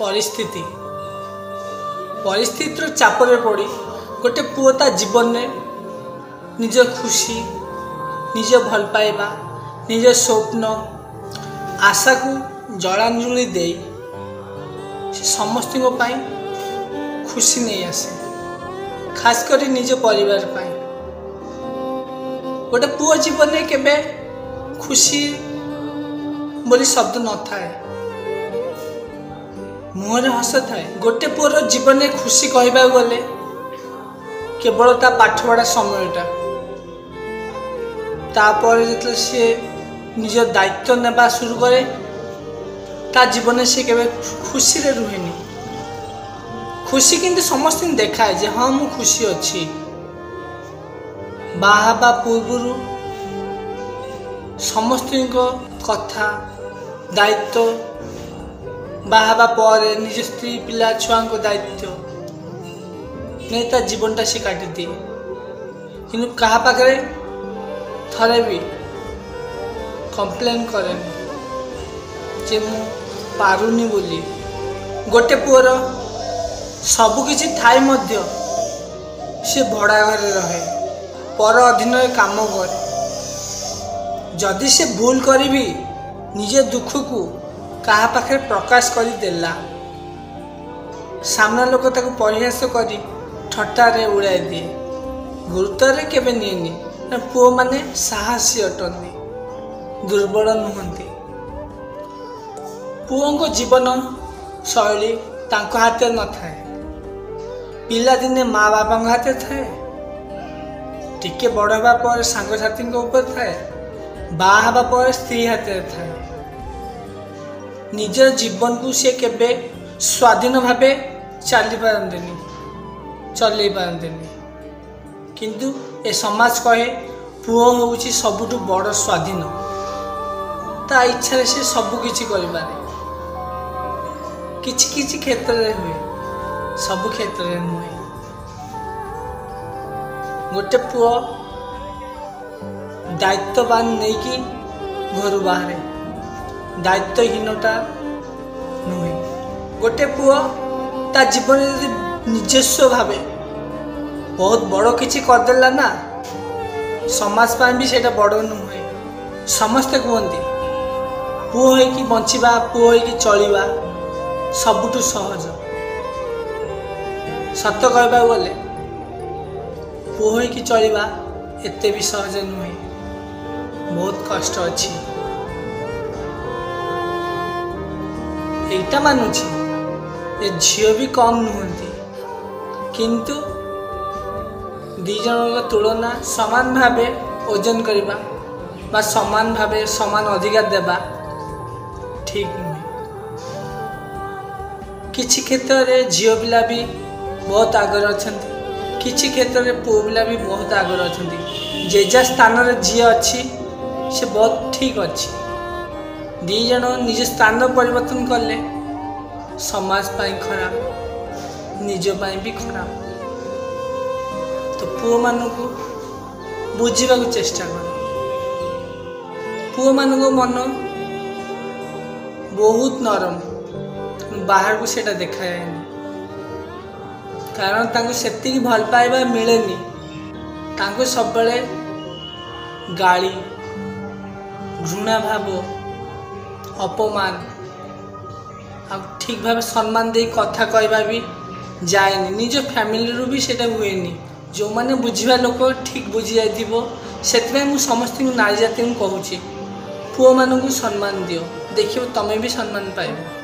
परिस्थिति परिस्थितिर चापर पड़ी गोटे पुओ ता जीवन में निज खुशी निज भल पाइबा निज स्वप्न आशा को जलांजलि दे समस्त खुशी नहीं आसे खास कर निज परिवार पाई गोटे पुओ जीवन में केबे खुशी बोली शब्द न थाए मुहर हस थाए गोटे पुअर जीवन में खुशी कहबा गले केवल ता पाठपढ़ा समयटा तापर जो सी निज दायित्व नेबा शुरू करे ता जीवन से केबे खुशी रे रुहेनी खुशी किंतु समस्त देखाए जे हाँ मु खुशी अच्छी बाहाबा पूर्व समस्त कथा दायित्व बाहाबा पर निज स्त्री पिला छुआ को दायित्व नहीं ता जीवनटा से काटि दिए कि क्या पाखे थरे भी कंप्लेन करे जे मु पारुनी बोली गोटे पुअर सबकिछि थाई मध्य से भड़ा घर रहे पर अधीन काम करे जदि से भूल करी भी निजे दुख को कहा पाखे प्रकाश कर देला सामना लोक ताको परिहास करी ठट्टारे उड़ाई दिए गुरुत्व केबे निएनी पुओ माने साहसी अटंती दुर्बल नुहंती पुओं को जीवन शैली तांको हाथ न थाए पिला दिने माँ बापा हाथ थाए टिके बड़ हवा पर सांगसाथी ऊपर थाए बाहा हवा पर स्त्री हाथ थाए निज जीवन को सी केबे स्वाधीन भावे चली पारंतेनी चल पारंतेनी किंतु ए समाज कहे पुओ होउची सबुठु बड़ स्वाधीन ता इच्छा से सबकिछि करिपारे किछि किछि क्षेत्र रे हुए सब क्षेत्र रे नुहे गोटे पुओ दायित्ववान नहीं कि घर बाहर दायित्वहीनता नुहे गोटे पुओ ता जीवन निजस्व भावे बहुत बड़ किछि करदेला ना समाज पाई भी सेटा बड़ नुहे समस्ते कहते पुओ है कि बंचिबा पुओ है कि चलिबा सबुठु सहज सत कहबा गले पुओ है कि चलिबा एते भी सहज नुहे बहुत कष्ट अच्छी एटा मानुची ए झील भी कम नुहंती किंतु दी जन तुलना समान भावे ओजन करबा बा समान भावे समान अधिकार देबा ठीक नुहे किछि क्षेत्र रे झील पिला भी बहुत आगर अछंती किछि क्षेत्र रे पुओ पिला भी बहुत आगर अछंती जेजा स्थान रे झी अच्छी से बहुत ठीक अच्छी दी जन निज स्थान परिवर्तन कले समाज पाई खराब निज पाई भी खराब तो पुओ मान को बुझा चेष्टा कर पुओ मान मन बहुत नरम बाहर को सेटा देखा जाए कारण तांको सेतिकी भल पाइबा मिलेनी तांको सब बेले गाली घृणा भाव अपमान आ ठीक भाव सम्मान दे कथा कहबा भी जाएनी निज फैमिली रू भी सेटा हुएनी जो माने बुझिबा लोक ठीक बुझी जाइथिबो सेतबे मु समस्त नारी जाति को कहूची पुओ मानू सम्मान दियो देखियो तमे भी सम्मान पाइबो।